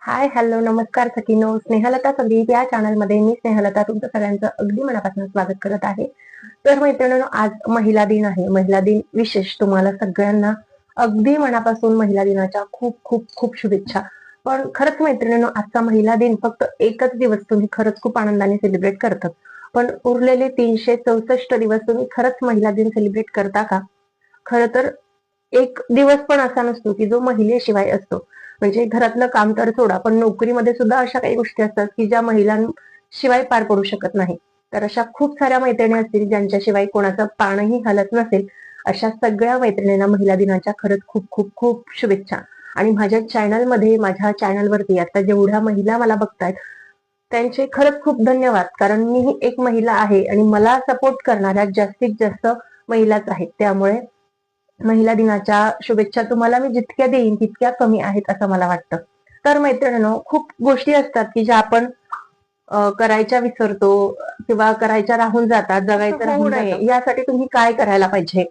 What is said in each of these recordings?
Hi hello नमस्कार सखीनो, स्नेहलता संदीप या चॅनलमध्ये मी स्नेहलता तुमचं सगळ्यांचं अगदी मनापासून स्वागत करत आहे. तर मैत्रिणींनो, आज महिला दिन आहे. महिला दिन विशेष तुम्हाला सगळ्यांना अगदी मनापासून महिला दिनाच्या खूप खूप खूप शुभेच्छा. पण खरंच मैत्रिणींनो, आजचा महिला दिन फक्त एकच दिवस तुम्ही खरंच खूप आनंदाने सेलिब्रेट करतात, पण उरलेले 364 दिवस तुम्ही खरंच महिला दिन सेलिब्रेट करता का? खरं तर एक दिवस पण असा नसतो की जो महिलेशिवाय असतो. म्हणजे घरातलं काम तर सोडा, पण नोकरीमध्ये सुद्धा अशा काही गोष्टी असतात की ज्या महिलांशिवाय पार पडू शकत नाही. तर अशा खूप साऱ्या मैत्रिणी असतील ज्यांच्याशिवाय कोणाचं पानही हलत नसेल. अशा सगळ्या मैत्रिणींना महिला दिनाच्या खरंच खूप खूप खूप शुभेच्छा. आणि माझ्या चॅनलवरती आता जेवढ्या महिला मला बघतायत त्यांचे खरंच खूप धन्यवाद, कारण मी ही एक महिला आहे आणि मला सपोर्ट करणाऱ्या जास्तीत जास्त महिलाच आहेत. त्यामुळे महिला दिनाच्या शुभेच्छा तुम्हाला मी जितक्या देईन तितक्या कमी आहेत असं मला वाटतं. तर मैत्रिणींनो, खूप गोष्टी असतात की ज्या आपण करायच्या विसरतो किंवा करायच्या राहून जातात. जगायचं राहून नये यासाठी तुम्ही काय करायला पाहिजे?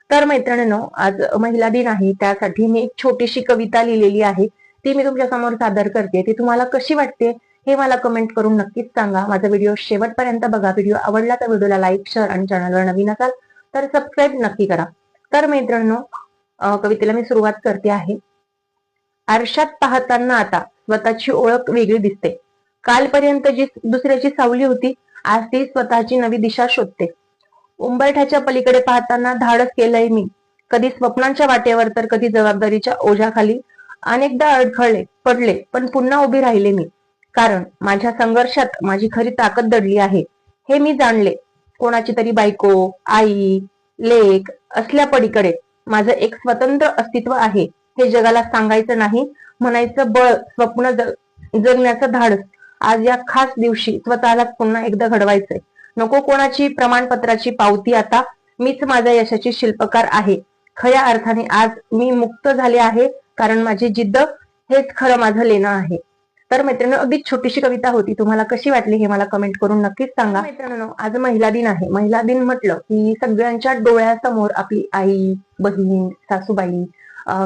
तर मैत्रिणींनो, आज महिला दिन आहे, त्यासाठी मी एक छोटीशी कविता लिहिलेली आहे. ती मी तुमच्या समोर सादर करते. ती तुम्हाला कशी वाटते हे मला कमेंट करून नक्कीच सांगा. माझा व्हिडिओ शेवटपर्यंत बघा. व्हिडिओ आवडला तर व्हिडिओला लाईक, शेअर आणि चॅनलवर नवीन असाल तर सबस्क्राईब नक्की करा. तर मैत्रिणींनो, कवितेला मी सुरुवात करते आहे. आरशात पाहताना आता स्वतःची ओळख वेगळी दिसते. कालपर्यंत जी दुसऱ्याची सावली होती, आज ती स्वतःची नवी दिशा शोधते. उंबरठ्याच्या पलीकडे पाहताना धाडस केलंय मी, कधी स्वप्नांच्या वाटेवर तर कधी जबाबदारीच्या ओझ्याखाली. अनेकदा अडखळले, पडले, पण पुन्हा उभी राहिले मी, कारण माझ्या संघर्षात माझी खरी ताकद दडली आहे हे मी जाणले. कोणाची तरी बायको, आई, लेक असल्या पलीकडे माझं एक स्वतंत्र अस्तित्व आहे हे जगाला सांगायचं नाही, म्हणायचं बळ, स्वप्न जगण्याचं धाडस. आज या खास दिवशी स्वतःलाच पुन्हा एकदा घडवायचंय. नको कोणाची प्रमाणपत्राची पावती, आता मीच माझ्या यशाची शिल्पकार आहे. खऱ्या अर्थाने आज मी मुक्त झाले आहे, कारण माझी जिद्द हेच खरं माझं लेणं आहे. तर मैत्रिणी, अगदी छोटीशी कविता होती. तुम्हाला कशी वाटली हे मला कमेंट करून नक्कीच सांगा. मैत्रिणींनो, आज महिला दिन आहे. महिला दिन म्हटलं की सगळ्यांच्या डोळ्यासमोर आपली आई, बहीण, सासूबाई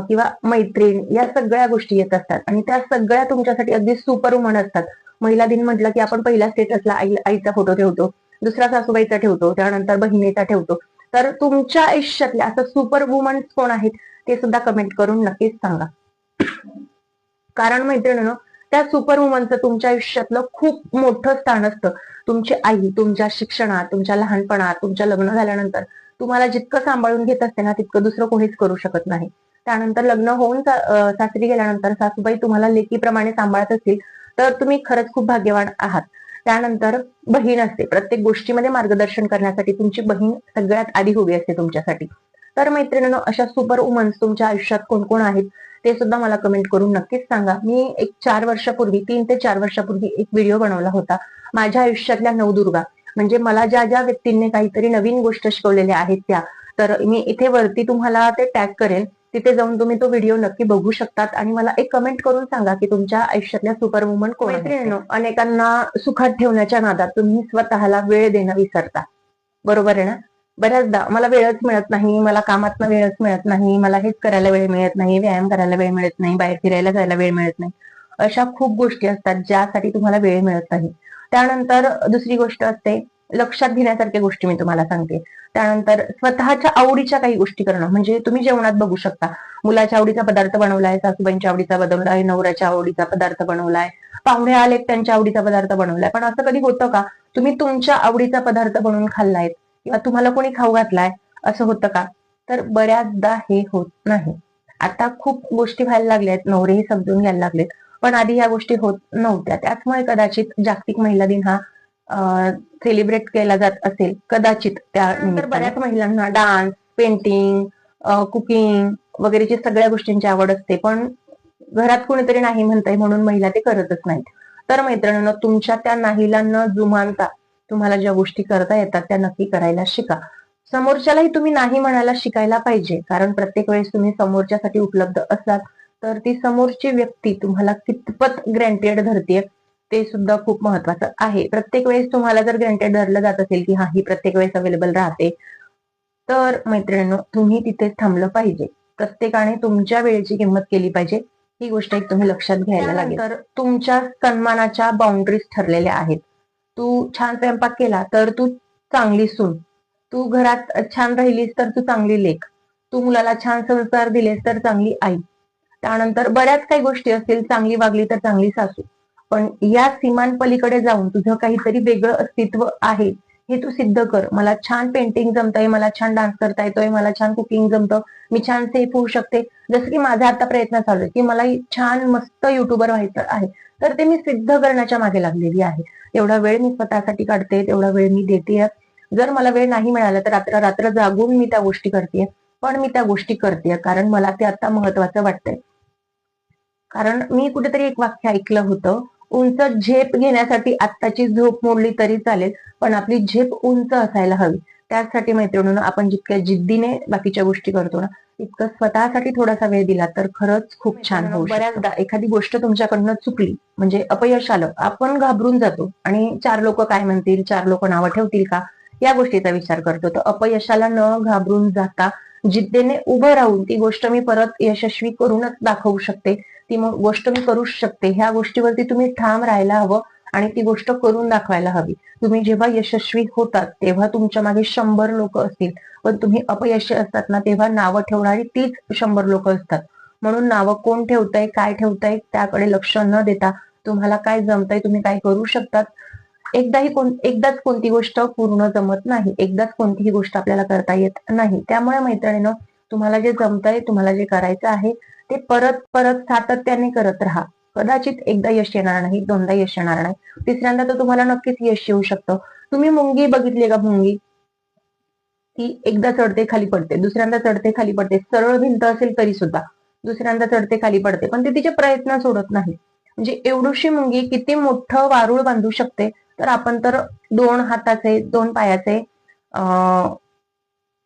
किंवा मैत्रीण या सगळ्या गोष्टी येत असतात आणि त्या सगळ्या तुमच्यासाठी अगदी सुपर वुमन असतात. महिला दिन म्हटलं की आपण पहिल्या स्टेटसला आईचा फोटो ठेवतो, दुसरा सासूबाईचा ठेवतो, त्यानंतर बहिणीचा ठेवतो. तर तुमच्या आयुष्यातल्या असं सुपर वुमन कोण आहेत ते सुद्धा कमेंट करून नक्कीच सांगा. कारण मैत्रिणींनो, त्या सुपर वुमनचं तुमच्या आयुष्यातलं खूप मोठं स्थान असतं. तुमची आई तुमच्या शिक्षणात, तुमच्या लहानपणात, तुमच्या लग्न झाल्यानंतर तुम्हाला जितकं सांभाळून घेत असते ना, तितकं दुसरं कोणीच करू शकत नाही. त्यानंतर लग्न होऊन सासरी गेल्यानंतर सासूबाई तुम्हाला लेकीप्रमाणे सांभाळत असतील तर तुम्ही खरंच खूप भाग्यवान आहात. त्यानंतर बहीण असते, प्रत्येक गोष्टीमध्ये मार्गदर्शन करण्यासाठी तुमची बहीण सगळ्यात आधी उभी असते तुमच्यासाठी. तर मैत्रिणींनो, अशा सुपर वुमन्स तुमच्या आयुष्यात कोण कोण आहेत ते सुद्धा मला कमेंट करून नक्कीच सांगा. मी एक 3 ते 4 वर्षापूर्वी एक व्हिडिओ बनवला होता, माझ्या आयुष्यातल्या नवदुर्गा. म्हणजे मला ज्या ज्या व्यक्तींनी काहीतरी नवीन गोष्ट शिकवलेल्या आहेत त्या. तर मी इथे वरती तुम्हाला ते टॅग करेन, तिथे जाऊन तुम्ही तो व्हिडिओ नक्की बघू शकतात आणि मला एक कमेंट करून सांगा की तुमच्या आयुष्यातल्या सुपर वुमन कोण आहेत. अनेकांना सुखात ठेवण्याच्या नादात तुम्ही स्वतःला वेळ देणं विसरता, बरोबर आहे ना? बऱ्याचदा मला वेळच मिळत नाही, मला कामातनं वेळच मिळत नाही, मला हेच करायला वेळ मिळत नाही, व्यायाम करायला वेळ मिळत नाही, बाहेर फिरायला जायला वेळ मिळत नाही. अशा खूप गोष्टी असतात ज्यासाठी तुम्हाला वेळ मिळत नाही. त्यानंतर दुसरी गोष्ट असते, लक्षात घेण्यासारख्या गोष्टी मी तुम्हाला सांगते. त्यानंतर स्वतःच्या आवडीच्या काही गोष्टी करणं, म्हणजे तुम्ही जेवणात बघू शकता, मुलाच्या आवडीचा पदार्थ बनवलाय, सासूबाईंच्या आवडीचा बनवलाय, नवऱ्याच्या आवडीचा पदार्थ बनवलाय, पाहुणे आले त्यांच्या आवडीचा पदार्थ बनवलाय. पण असं कधी होतं का तुम्ही तुमच्या आवडीचा पदार्थ बनवून खाल्लाय किंवा तुम्हाला कोणी खाऊ घातलाय, असं होतं का? तर बऱ्याचदा हे होत नाही. आता खूप गोष्टी व्हायला लागल्यात, नवरेही समजून घ्यायला लागलेत, पण आधी ह्या गोष्टी होत नव्हत्या. त्याचमुळे कदाचित जागतिक महिला दिन हा सेलिब्रेट केला जात असेल, कदाचित. त्यानंतर बऱ्याच महिलांना डान्स, पेंटिंग, कुकिंग वगैरेची सगळ्या गोष्टींची आवड असते, पण घरात कोणीतरी नाही म्हणताय म्हणून महिला ते करतच नाहीत. तर मैत्रिणींनो, तुमच्या त्या नाहीला न जुमानता तुम्हाला ज्या गोष्टी करता येतात त्या नक्की करायला शिका. समोरच्यालाही तुम्ही नाही म्हणायला शिकायला पाहिजे, कारण प्रत्येक वेळेस तुम्ही समोरच्यासाठी उपलब्ध असाल तर ती समोरची व्यक्ती तुम्हाला कितपत ग्रँटेड धरते ते सुद्धा खूप महत्वाचं आहे. प्रत्येक वेळेस तुम्हाला जर ग्रँटेड धरलं जात असेल की हा ही प्रत्येक वेळेस अवेलेबल राहते, तर मैत्रिणींनो तुम्ही तिथेच थांबलं पाहिजे. प्रत्येकाने तुमच्या वेळेची किंमत केली पाहिजे. ही गोष्ट एक तुम्ही लक्षात घ्यायला लागेल. तर तुमच्या सन्मानाच्या बाउंड्रीज ठरलेल्या आहेत. तू छान स्वयंपाक केला तर तू चांगली सून, तू घरात छान राहिलीस तर तू चांगली लेक, तू मुलाला छान संस्कार दिलेस तर चांगली आई. त्यानंतर बऱ्याच काही गोष्टी असतील, चांगली वागली तर चांगली सासू. पण या सीमांपलीकडे जाऊन तुझं काहीतरी वेगळं अस्तित्व आहे हे तू सिद्ध कर. मला छान पेंटिंग जमतंय, मला छान डान्स करता येतोय, मला छान कुकिंग जमतं, मी छान सेफ होऊ शकते. जसं की माझा आता प्रयत्न चालू आहे की मला छान मस्त युट्यूबर व्हायचं आहे, तर ते मी सिद्ध करण्याच्या मागे लागलेली आहे. तेवढा वेळ मी स्वतःसाठी काढते, तेवढा वेळ मी देते. जर मला वेळ नाही मिळाला तर रात्र रात्र जागून मी त्या गोष्टी करते, पण मी त्या गोष्टी करते कारण मला ते आता महत्वाचं वाटतंय. कारण मी कुठेतरी एक वाक्य ऐकलं होतं, उंच झेप घेण्यासाठी आत्ताची झोप मोडली तरी चालेल, पण आपली झेप उंच असायला हवी. त्यासाठी मैत्रिणींनो, आपण जितक्या जिद्दीने बाकीच्या गोष्टी करतो ना, इतकं स्वतःसाठी थोडासा वेळ दिला तर खरंच खूप छान होऊ शकतं. बऱ्याचदा एखादी गोष्ट तुमच्याकडनं चुकली, म्हणजे अपयश आलं, आपण घाबरून जातो आणि 4 लोक काय म्हणतील, 4 लोक नावं ठेवतील का, या गोष्टीचा विचार करतो. तर अपयशाला न घाबरून जाता जिद्दीने उभं राहून ती गोष्ट मी परत यशस्वी करूनच दाखवू शकते, ती गोष्ट मी करूच शकते, ह्या गोष्टीवरती तुम्ही ठाम राहायला हवं आणि ती गोष्ट करून दाखवायला हवी. तुम्ही जेव्हा यशस्वी होतात तेव्हा तुमच्या मागे 100 लोक असतील, पण तुम्ही अपयशी असतात ना तेव्हा नावं ठेवणारी तीच 100 लोक असतात. म्हणून नावं कोण ठेवतंय, काय ठेवतंय त्याकडे लक्ष न देता तुम्हाला काय जमतंय, तुम्ही काय करू शकतात. एकदाच कोणती गोष्ट पूर्ण जमत नाही, एकदाच कोणतीही गोष्ट आपल्याला करता येत नाही. त्यामुळे मैत्रिणींनो, तुम्हाला जे जमतंय, तुम्हाला जे करायचं आहे ते परत परत सातत्याने करत राहा. कदाचित एकदा यश येणार नाही, दोनदा यश येणार नाही, तिसऱ्यांदा तर तुम्हाला नक्कीच यश येऊ शकतं. तुम्ही मुंगी बघितली का? मुंगी ती एकदा चढते खाली पडते, दुसऱ्यांदा चढते खाली पडते, सरळ भिंत असेल तरी सुद्धा दुसऱ्यांदा चढते खाली पडते, पण ते तिचे प्रयत्न सोडत नाही. म्हणजे एवढीशी मुंगी किती मोठं वारूळ बांधू शकते, तर आपण तर 2 हाताचे 2 पायाचे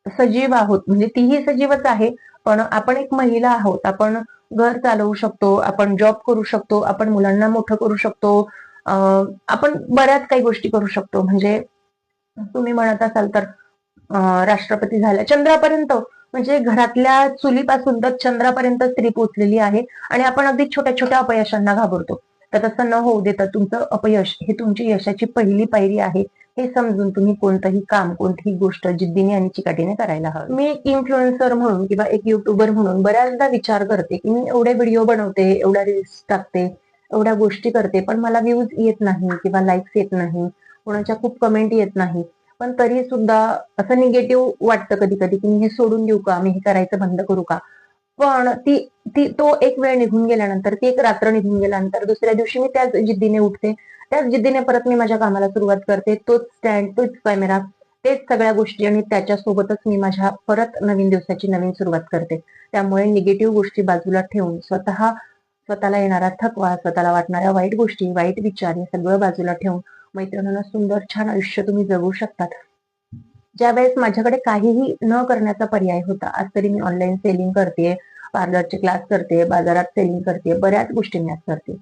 सजीव आहोत. म्हणजे तीही सजीवच आहे, पण आपण एक महिला आहोत. आपण घर चालवू शकतो, आपण जॉब करू शकतो, आपण मुलांना मोठं करू शकतो, आपण बऱ्याच काही गोष्टी करू शकतो. म्हणजे तुम्ही म्हणत असाल तर राष्ट्रपती झाल्या चंद्रापर्यंत, म्हणजे घरातल्या चुलीपासून तर चंद्रापर्यंत स्त्री पोहोचलेली आहे आणि आपण अगदी छोट्या छोट्या अपयशांना घाबरतो. तर तसं न होऊ देता तुमचं अपयश हे तुमची यशाची पहिली पायरी आहे हे समजून तुम्ही कोणतंही काम, कोणतीही गोष्ट जिद्दीने आणि चिकाटीने करायला हवी. मी एक इन्फ्लुएन्सर म्हणून किंवा एक युट्यूबर म्हणून बऱ्याचदा विचार करते की मी एवढे व्हिडिओ बनवते, एवढ्या रील्स टाकते, एवढ्या गोष्टी करते, पण मला व्ह्यूज येत नाही किंवा लाईक्स येत नाही, कोणाच्या खूप कमेंट येत नाही. पण तरी सुद्धा असं निगेटिव्ह वाटतं कधी कधी की मी हे सोडून देऊ का, मी हे करायचं बंद करू का. पण ती ती तो एक वेळ निघून गेल्यानंतर, ती एक रात्र निघून गेल्यानंतर दुसऱ्या दिवशी मी त्याच जिद्दीने उठते, त्याच जिद्दीने परत मी माझ्या कामाला सुरुवात करते. तोच स्टँड, तोच कॅमेरा, तेच सगळ्या गोष्टी आणि त्याच्यासोबतच मी माझ्या परत नवीन दिवसाची नवीन सुरुवात करते. त्यामुळे निगेटिव्ह गोष्टी बाजूला ठेवून स्वतःला येणारा थकवा, स्वतःला वाटणाऱ्या वाईट गोष्टी, वाईट विचार हे सगळं बाजूला ठेवून मैत्रिणींना सुंदर छान आयुष्य तुम्ही जगू शकतात. ज्यावेळेस माझ्याकडे काहीही न करण्याचा पर्याय होता, आज तरी मी ऑनलाईन सेलिंग करते, पार्लरचे क्लास करते, बाजारात सेलिंग करते, बऱ्याच गोष्टी मी आज करते.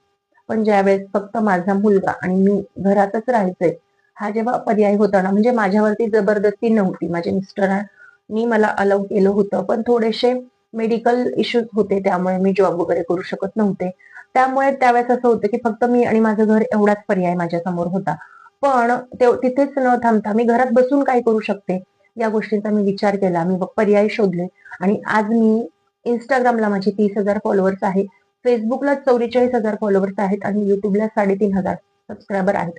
पण ज्यावेळेस फक्त माझा मुलगा आणि मी घरातच राहायचंय, हा जेव्हा पर्याय होता ना, म्हणजे माझ्यावरती जबरदस्ती नव्हती, माझ्या मिस्टरांनी मला अलाउ केलं होतं, पण थोडेसे मेडिकल इश्यूज होते, त्यामुळे मी जॉब वगैरे करू शकत नव्हते. त्यामुळे त्यावेळेस असं होतं की फक्त मी आणि माझं घर एवढाच पर्याय माझ्या समोर होता. पण तिथेच न थांबता मी घरात बसून काय करू शकते, या गोष्टींचा मी विचार केला, मी पर्याय शोधले आणि आज मी इंस्टाग्रामला माझे 30,000 फॉलोअर्स आहेत, फेसबुकला 44,000 फॉलोअर्स आहेत आणि युट्यूबला 3,500 सबस्क्रायबर आहेत.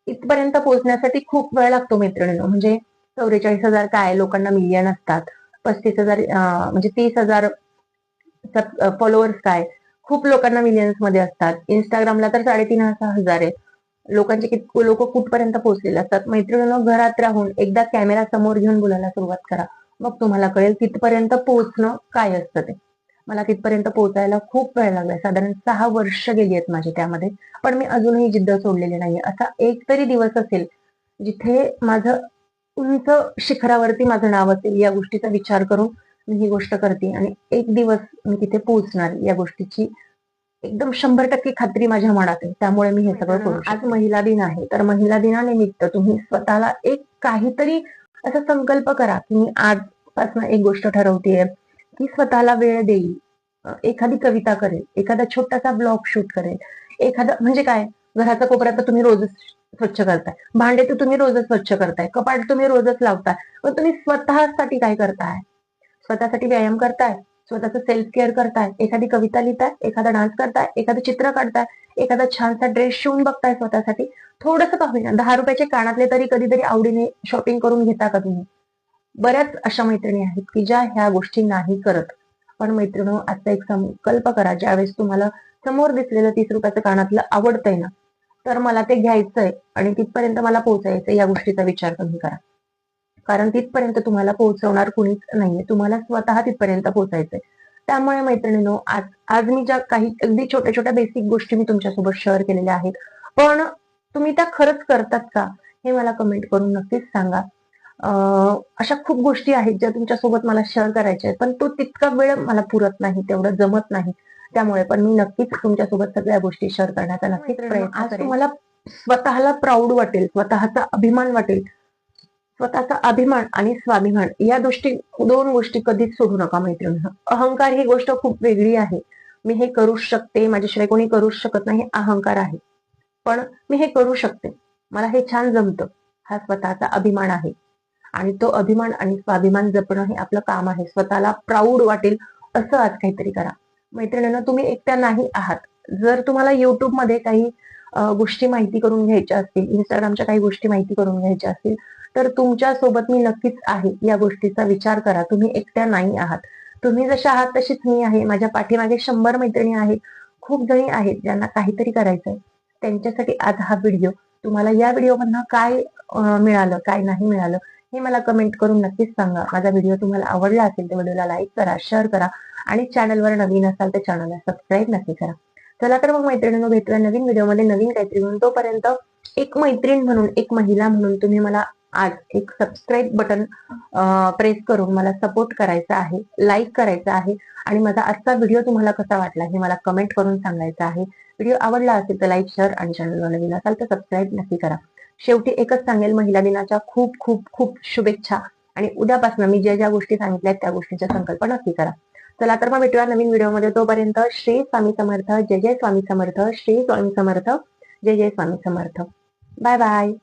इथपर्यंत पोहोचण्यासाठी खूप वेळ लागतो मैत्रिणींनो. म्हणजे 44,000 काय, लोकांना मिलियन असतात. 35,000 म्हणजे 30,000 फॉलोअर्स काय, खूप लोकांना मिलियन्स मध्ये असतात. इंस्टाग्रामला तर 3,500 आहेत. लोक कुठपर्यंत पोहोचलेले असतात. मैत्रिणींनो, घरात राहून एकदा कॅमेरा समोर घेऊन बोलायला सुरुवात करा, मग तुम्हाला कळेल तिथपर्यंत पोहोचणं काय असतं ते. मला तिथपर्यंत पोहोचायला खूप वेळ लागलाय, साधारण 6 वर्ष गेली आहेत माझे त्यामध्ये, पण मी अजूनही जिद्द सोडलेली नाहीये. असा एक तरी दिवस असेल जिथे माझं उंच शिखरावरती माझं नाव असेल, या गोष्टीचा विचार करून मी ही गोष्ट करते आणि एक दिवस मी तिथे पोहोचणार, या गोष्टीची एकदम 100% खात्री माझ्या मनात आहे. त्यामुळे मी हे सगळं करू शकते. आज महिला दिन आहे, तर महिला दिनानिमित्त तुम्ही स्वतःला एक काहीतरी असा संकल्प करा की मी आजपासून एक गोष्ट ठरवतेय की स्वतःला वेळ देईल, एखादी कविता करेल, एखादा छोटासा ब्लॉग शूट करेल, एखादा म्हणजे काय, घराचा कोपरा तर तुम्ही रोजच स्वच्छ करताय, भांडे तर तुम्ही रोजच स्वच्छ करताय, कपाट तुम्ही रोजच लावताय, पण तुम्ही स्वतःसाठी काय करताय? स्वतःसाठी व्यायाम करताय, स्वतःचं सेल्फ केअर करताय, एखादी कविता लिहिताय, एखादा डान्स करताय, एखादं चित्र काढताय, एखादा छानसा ड्रेस शिवून बघताय स्वतःसाठी, थोडंसं का होईना 10 रुपयाचे कानातले तरी कधीतरी आवडीने शॉपिंग करून घेता का तुम्ही? बऱ्याच अशा मैत्रिणी आहेत की ज्या ह्या गोष्टी नाही करत. पण मैत्रिणी, आजचा एक संकल्प करा, ज्यावेळेस तुम्हाला समोर दिसलेलं 30 रुपयाचं कानातलं आवडतंय ना, तर मला ते घ्यायचंय आणि तिथपर्यंत मला पोहोचायचंय, या गोष्टीचा विचार तुम्ही करा. कारण तिथपर्यंत तुम्हाला पोहोचवणार कुणीच नाहीये, तुम्हाला स्वतः तिथपर्यंत पोहोचायचंय. त्यामुळे मैत्रिणींनो, आज आज मी ज्या काही अगदी छोट्या छोट्या बेसिक गोष्टी मी तुमच्यासोबत शेअर केलेल्या आहेत, पण तुम्ही त्या खरंच करतात का, हे मला कमेंट करून नक्कीच सांगा. अशा खूप गोष्टी आहेत ज्या तुमच्यासोबत मला शेअर करायच्या आहेत, पण तो तितका वेळ मला पुरत नाही, तेवढं जमत नाही. त्यामुळे पण मी नक्कीच तुमच्यासोबत सगळ्या गोष्टी शेअर करण्याचा नक्कीच प्रयत्न आज करेन. तुम्हाला स्वतःला प्राऊड वाटेल, स्वतःचा अभिमान वाटेल. स्वतःचा अभिमान आणि स्वाभिमान या दोन गोष्टी कधीच सोडू नका मैत्रिणी. अहंकार ही गोष्ट खूप वेगळी आहे. मी हे करू शकते, माझ्याशिवाय कोणी करूच शकत नाही, अहंकार आहे. पण मी हे करू शकते, मला हे छान जमतं, हा स्वतःचा अभिमान आहे. आणि तो अभिमान आणि स्वाभिमान जपणं हे आपलं काम आहे. स्वतःला प्राऊड वाटेल असं आज काहीतरी करा. मैत्रिणींनो, तुम्ही एकट्या नाही आहात. जर तुम्हाला युट्यूब मध्ये काही गोष्टी माहिती करून घ्यायच्या असतील, इंस्टाग्रामच्या काही गोष्टी माहिती करून घ्यायच्या असतील, तर तुमच्या सोबत मी नक्कीच आहे. या गोष्टीचा विचार करा. तुम्ही एकट्या नाही आहात. तुम्ही जशा आहात तशीच मी आहे. माझ्या पाठीमागे 100 मैत्रिणी आहेत. खूप जणी आहेत ज्यांना काहीतरी करायचंय. त्यांच्यासाठी आज हा व्हिडिओ. तुम्हाला या व्हिडिओमधनं काय मिळालं, काय नाही मिळालं, हे मला कमेंट करून नक्कीच सांगा. माझा व्हिडिओ तुम्हाला आवडला असेल तर व्हिडिओला लाईक करा, शेअर करा आणि चॅनलवर नवीन असाल तर चॅनलला सबस्क्राईब नक्की करा. चला तर मग मैत्रिणींनो, भेटूया नवीन व्हिडिओमध्ये नवीन काहीतरी म्हणून. तोपर्यंत एक मैत्रीण म्हणून, एक महिला म्हणून तुम्ही मला आज एक सबस्क्राईब बटन प्रेस करून मला सपोर्ट करायचा आहे, लाईक करायचा आहे आणि माझा आजचा व्हिडिओ तुम्हाला कसा वाटला हे मला कमेंट करून सांगायचं आहे. व्हिडिओ आवडला असेल तर लाईक, शेअर आणि चॅनलवर नवीन असाल तर सबस्क्राईब नक्की करा. शेवटी एकच सांगेल, महिला दिनाच्या खूप खूप खूप शुभेच्छा आणि उद्यापासून मी ज्या ज्या गोष्टी सांगितल्या त्या गोष्टींचा संकल्प नक्की करा. चला तर मग भेटूया नवीन व्हिडिओमध्ये. तोपर्यंत श्री स्वामी समर्थ, जय जय स्वामी समर्थ, श्री स्वामी समर्थ, जय जय स्वामी समर्थ. Bye bye.